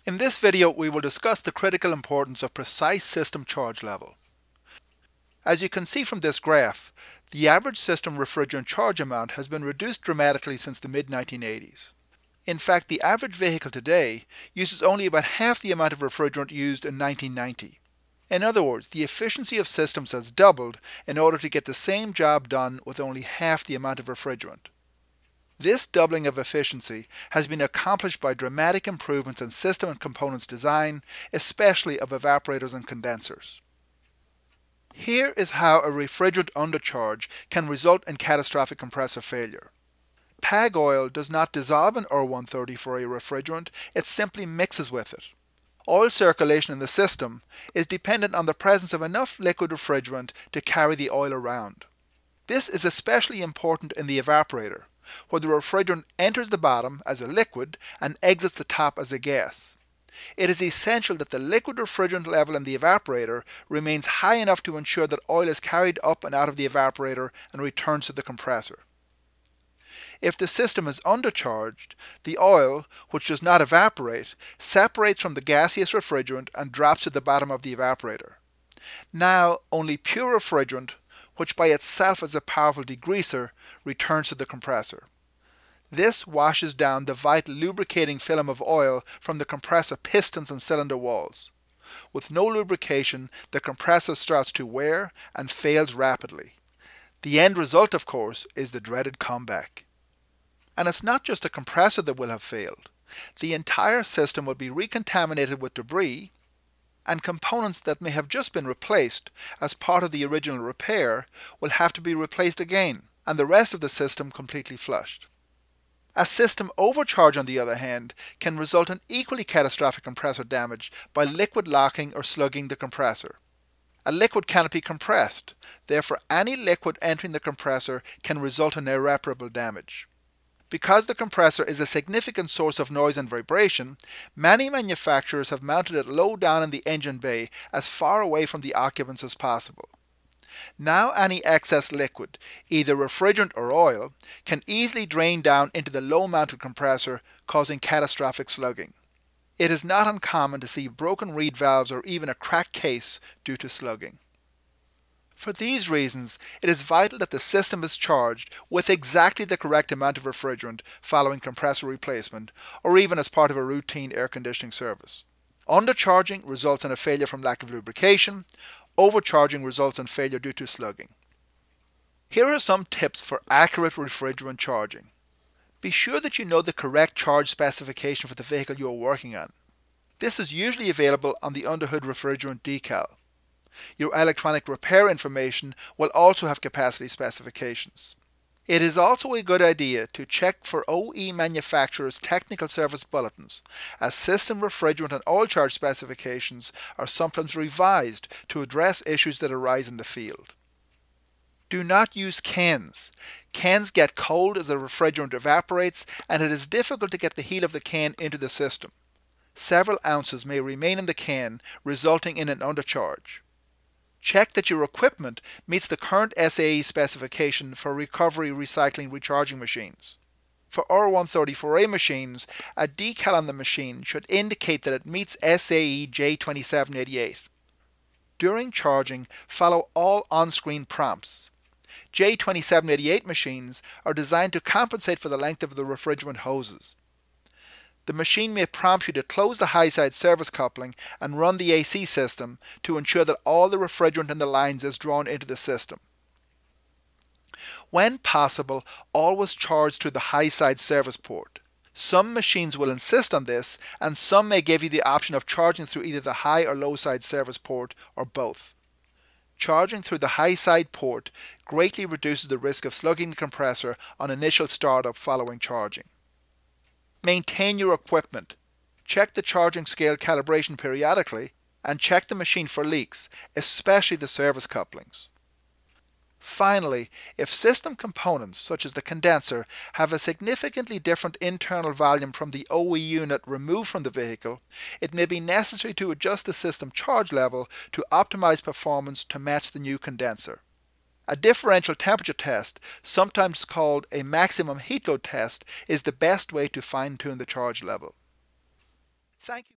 In this video, we will discuss the critical importance of precise system charge level. As you can see from this graph, the average system refrigerant charge amount has been reduced dramatically since the mid-1980s. In fact, the average vehicle today uses only about half the amount of refrigerant used in 1990. In other words, the efficiency of systems has doubled in order to get the same job done with only half the amount of refrigerant. This doubling of efficiency has been accomplished by dramatic improvements in system and components design, especially of evaporators and condensers. Here is how a refrigerant undercharge can result in catastrophic compressor failure. PAG oil does not dissolve in R134A refrigerant, it simply mixes with it. Oil circulation in the system is dependent on the presence of enough liquid refrigerant to carry the oil around. This is especially important in the evaporator, where the refrigerant enters the bottom as a liquid and exits the top as a gas. It is essential that the liquid refrigerant level in the evaporator remains high enough to ensure that oil is carried up and out of the evaporator and returns to the compressor. If the system is undercharged, the oil, which does not evaporate, separates from the gaseous refrigerant and drops to the bottom of the evaporator. Now, only pure refrigerant, which by itself is a powerful degreaser, returns to the compressor. This washes down the vital lubricating film of oil from the compressor pistons and cylinder walls. With no lubrication, the compressor starts to wear and fails rapidly. The end result, of course, is the dreaded comeback. And it's not just the compressor that will have failed. The entire system will be recontaminated with debris, and components that may have just been replaced as part of the original repair will have to be replaced again, and the rest of the system completely flushed. A system overcharge, on the other hand, can result in equally catastrophic compressor damage by liquid locking or slugging the compressor. A liquid cannot be compressed, therefore any liquid entering the compressor can result in irreparable damage. Because the compressor is a significant source of noise and vibration, many manufacturers have mounted it low down in the engine bay as far away from the occupants as possible. Now any excess liquid, either refrigerant or oil, can easily drain down into the low-mounted compressor, causing catastrophic slugging. It is not uncommon to see broken reed valves or even a cracked case due to slugging. For these reasons, it is vital that the system is charged with exactly the correct amount of refrigerant following compressor replacement, or even as part of a routine air conditioning service. Undercharging results in a failure from lack of lubrication. Overcharging results in failure due to slugging. Here are some tips for accurate refrigerant charging. Be sure that you know the correct charge specification for the vehicle you are working on. This is usually available on the underhood refrigerant decal. Your electronic repair information will also have capacity specifications. It is also a good idea to check for OE manufacturers' technical service bulletins, as system refrigerant and oil charge specifications are sometimes revised to address issues that arise in the field. Do not use cans. Cans get cold as the refrigerant evaporates, and it is difficult to get the heat of the can into the system. Several ounces may remain in the can, resulting in an undercharge. Check that your equipment meets the current SAE specification for recovery recycling recharging machines. For R134A machines, a decal on the machine should indicate that it meets SAE J2788. During charging, follow all on-screen prompts. J2788 machines are designed to compensate for the length of the refrigerant hoses. The machine may prompt you to close the high-side service coupling and run the AC system to ensure that all the refrigerant in the lines is drawn into the system. When possible, always charge through the high-side service port. Some machines will insist on this, and some may give you the option of charging through either the high or low-side service port or both. Charging through the high-side port greatly reduces the risk of slugging the compressor on initial startup following charging. Maintain your equipment. Check the charging scale calibration periodically and check the machine for leaks, especially the service couplings. Finally, if system components such as the condenser have a significantly different internal volume from the OE unit removed from the vehicle, it may be necessary to adjust the system charge level to optimize performance to match the new condenser. A differential temperature test, sometimes called a maximum heat load test, is the best way to fine-tune the charge level. Thank you.